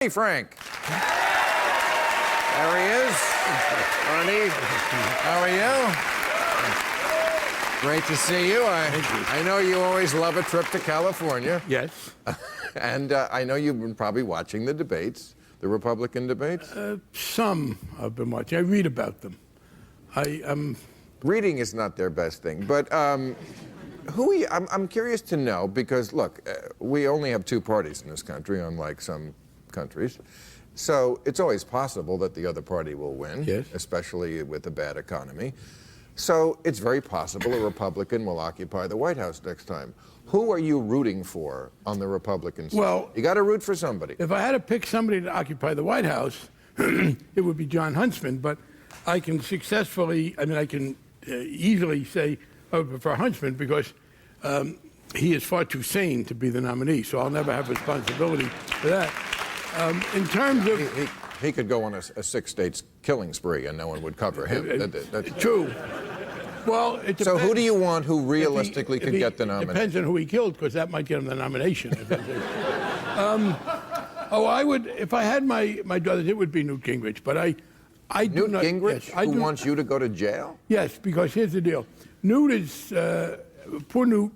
Barny Frank. There he is. Barny, how are you? Great to see you. I know you always love a trip to California. Yes. And I know you've been probably watching the debates, the Republican debates. Some I've been watching. I read about them. Reading is not their best thing, but I'm curious to know because, look, we only have two parties in this country, unlike some countries. So it's always possible that the other party will win, yes, especially with a bad economy. So it's very possible a Republican will occupy the White House next time. Who are you rooting for on the Republican side? Well, you got to root for somebody. If I had to pick somebody to occupy the White House, it would be John Huntsman. But I can easily say I would prefer Huntsman because he is far too sane to be the nominee. So I'll never have responsibility for that. In terms of... He could go on a six-state killing spree and no one would cover him. That's true. Well, it depends. So who do you want who realistically could get the nomination? Depends on who he killed, because that might get him the nomination. I would, if I had my druthers, it would be Newt Gingrich. But I do Newt not... Gingrich, yes, who wants you to go to jail? Yes, because here's the deal. Newt is... poor Newt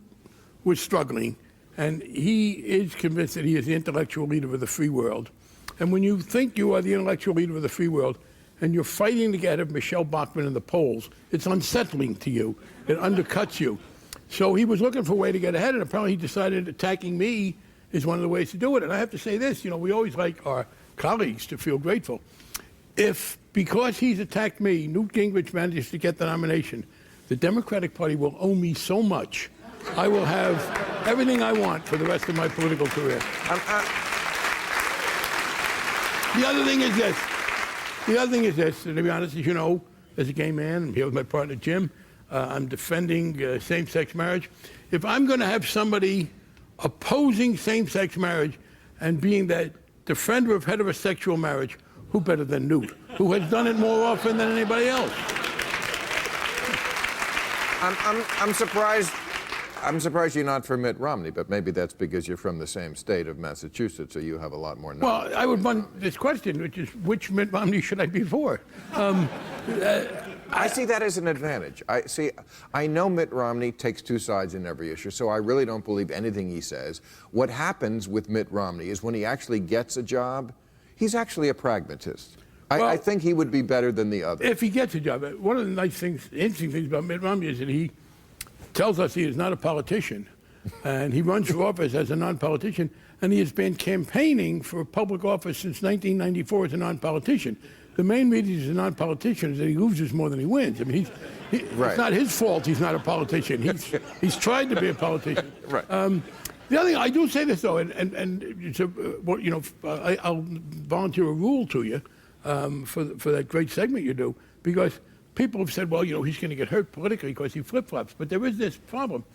was struggling, and he is convinced that he is the intellectual leader of the free world. And when you think you are the intellectual leader of the free world, and you're fighting to get ahead of Michelle Bachmann in the polls, it's unsettling to you. It undercuts you. So he was looking for a way to get ahead, and apparently he decided attacking me is one of the ways to do it. And I have to say this, we always like our colleagues to feel grateful. If, because he's attacked me, Newt Gingrich manages to get the nomination, the Democratic Party will owe me so much. I will have everything I want for the rest of my political career. The other thing is this, and to be honest, as you know, as a gay man, I'm here with my partner Jim, I'm defending same-sex marriage. If I'm going to have somebody opposing same-sex marriage and being that defender of heterosexual marriage, who better than Newt, who has done it more often than anybody else? I'm surprised you're not for Mitt Romney, but maybe that's because you're from the same state of Massachusetts, so you have a lot more knowledge. Well, I would want this question, which is, which Mitt Romney should I be for? I see that as an advantage. I know Mitt Romney takes two sides in every issue, so I really don't believe anything he says. What happens with Mitt Romney is when he actually gets a job, he's actually a pragmatist. I think he would be better than the others. If he gets a job. One of the interesting things about Mitt Romney is that he tells us he is not a politician, and he runs for office as a non-politician, and he has been campaigning for public office since 1994 as a non-politician. The main reason he's a non-politician is that he loses more than he wins. I mean, right. It's not his fault he's not a politician. He's tried to be a politician. Right. The other thing, I do say this though, and it's I'll volunteer a rule to you for that great segment you do, because people have said, well, he's going to get hurt politically because he flip-flops. But there is this problem.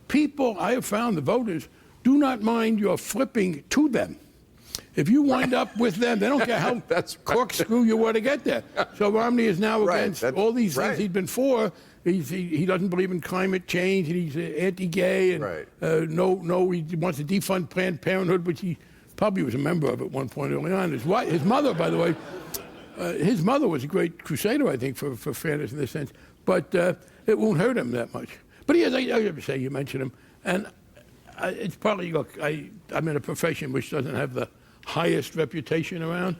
People, I have found, the voters, do not mind your flipping to them. If you wind up with them, they don't care how corkscrew you were to get there. So Romney is now against all these things he'd been for. He doesn't believe in climate change, and he's anti-gay, and he wants to defund Planned Parenthood, which he probably was a member of at one point early on. His mother, by the way, his mother was a great crusader, I think, for fairness in this sense. But it won't hurt him that much. But he has, I have to say, you mentioned him. And it's partly, look, I'm in a profession which doesn't have the highest reputation around.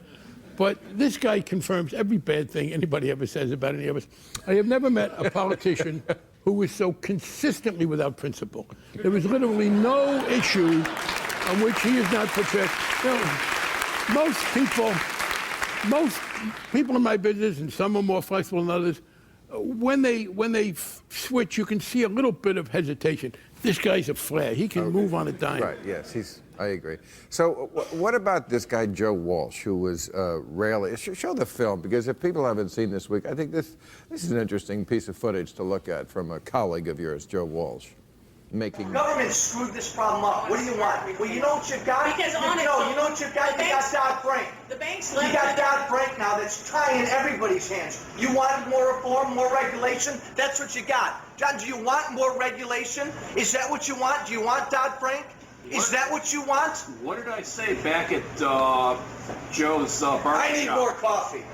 But this guy confirms every bad thing anybody ever says about any of us. I have never met a politician who was so consistently without principle. There was literally no issue on which he is not prepared. Most people in my business, and some are more flexible than others, when they switch, you can see a little bit of hesitation. This guy's a flare. He can move on a dime. Right, yes, I agree. So what about this guy, Joe Walsh, who was rarely... Show the film, because if people haven't seen this week, I think this is an interesting piece of footage to look at from a colleague of yours, Joe Walsh. Government screwed this problem up. What do you want? Well, you know what you've got? Because you know what you've got? You got Dodd-Frank. The banks You got Dodd-Frank now that's tying everybody's hands. You want more reform, more regulation? That's what you got. John, do you want more regulation? Is that what you want? Do you want Dodd-Frank? Is that what you want? What did I say back at Joe's barber I need shop? more coffee.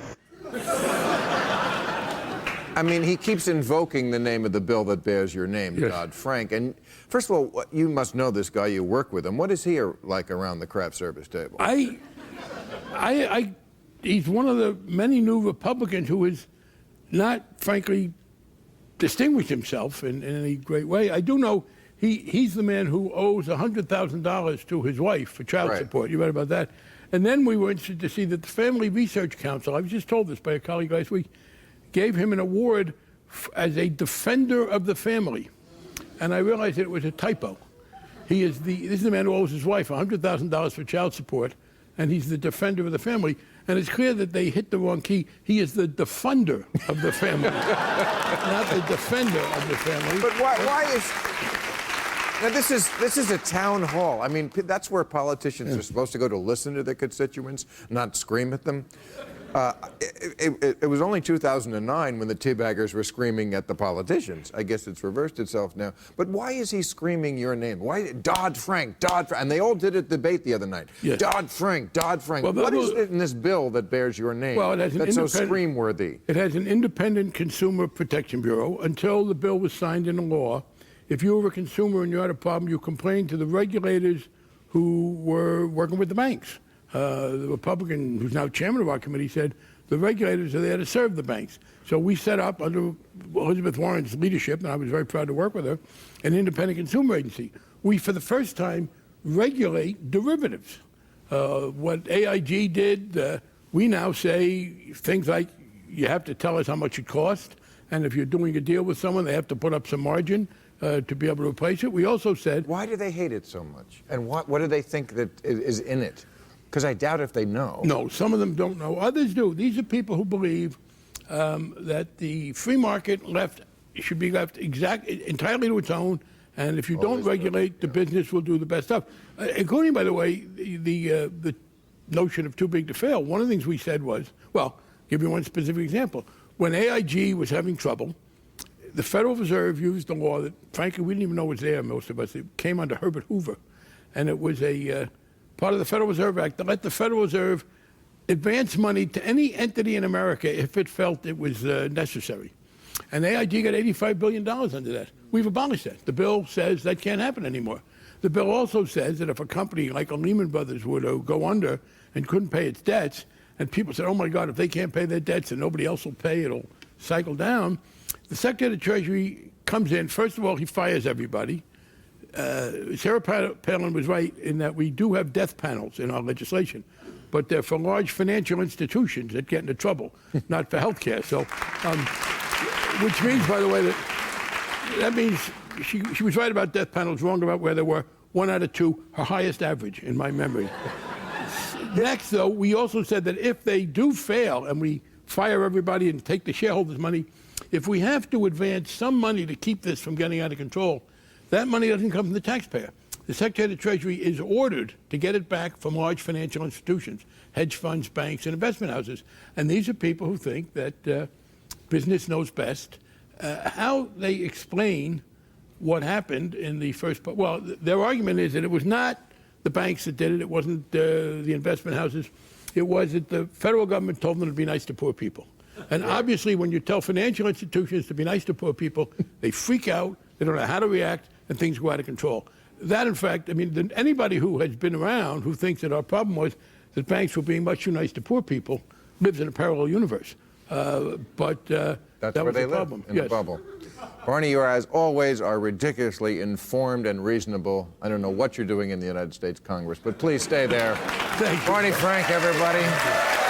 I mean, he keeps invoking the name of the bill that bears your name, Yes. Dodd-Frank. And first of all, you must know this guy. You work with him. What is he like around the craft service table? He's one of the many new Republicans who has not, frankly, distinguished himself in any great way. I do know he's the man who owes $100,000 to his wife for child Right. support. You read about that? And then we were interested to see that the Family Research Council, I was just told this by a colleague last week, gave him an award as a defender of the family. And I realized that it was a typo. This is the man who owes his wife $100,000 for child support, and he's the defender of the family. And it's clear that they hit the wrong key. He is the defunder of the family, not the defender of the family. But why is... Now, this is a town hall. I mean, that's where politicians are supposed to go to listen to their constituents, not scream at them. It was only 2009 when the teabaggers were screaming at the politicians. I guess it's reversed itself now. But why is he screaming your name? Why Dodd-Frank, Dodd-Frank? And they all did a debate the other night. Yes. Dodd-Frank, Dodd-Frank. Well, what is it in this bill that bears your name that's so scream-worthy? It has an independent Consumer Protection Bureau. Until the bill was signed into law, if you were a consumer and you had a problem, you complained to the regulators who were working with the banks. The Republican, who's now chairman of our committee, said the regulators are there to serve the banks. So we set up, under Elizabeth Warren's leadership, and I was very proud to work with her, an independent consumer agency. We, for the first time, regulate derivatives. What AIG did, we now say things like you have to tell us how much it cost, and if you're doing a deal with someone, they have to put up some margin to be able to replace it. We also said... Why do they hate it so much? And what do they think that is in it? Because I doubt if they know. No, some of them don't know. Others do. These are people who believe that the free market should be left entirely to its own, and if you don't regulate, the business will do the best stuff. Including, by the way, the notion of too big to fail. One of the things we said was, well, give you one specific example. When AIG was having trouble, the Federal Reserve used a law that, frankly, we didn't even know was there, most of us. It came under Herbert Hoover, and it was a... part of the Federal Reserve Act that let the Federal Reserve advance money to any entity in America if it felt it was necessary. And AIG got $85 billion under that. We've abolished that. The bill says that can't happen anymore. The bill also says that if a company like a Lehman Brothers were to go under and couldn't pay its debts, and people said, oh my God, if they can't pay their debts and nobody else will pay, it'll cycle down, the Secretary of the Treasury comes in. First of all, he fires everybody. Sarah Palin was right in that we do have death panels in our legislation, but they're for large financial institutions that get into trouble, not for health care. So, which means, by the way, that means she was right about death panels, wrong about where they were. 1 out of 2, her highest average in my memory. Next, though, we also said that if they do fail and we fire everybody and take the shareholders' money, if we have to advance some money to keep this from getting out of control, that money doesn't come from the taxpayer. The Secretary of the Treasury is ordered to get it back from large financial institutions, hedge funds, banks, and investment houses. And these are people who think that business knows best. How they explain what happened in the first... Well, their argument is that it was not the banks that did it. It wasn't the investment houses. It was that the federal government told them to be nice to poor people. And obviously, when you tell financial institutions to be nice to poor people, they freak out, they don't know how to react, and things go out of control. That, in fact, I mean, anybody who has been around who thinks that our problem was that banks were being much too nice to poor people lives in a parallel universe. But That's that where was they the live, problem. in the bubble. Barney, you, as always, are ridiculously informed and reasonable. I don't know what you're doing in the United States Congress, but please stay there. Thank you. Barney Frank, everybody.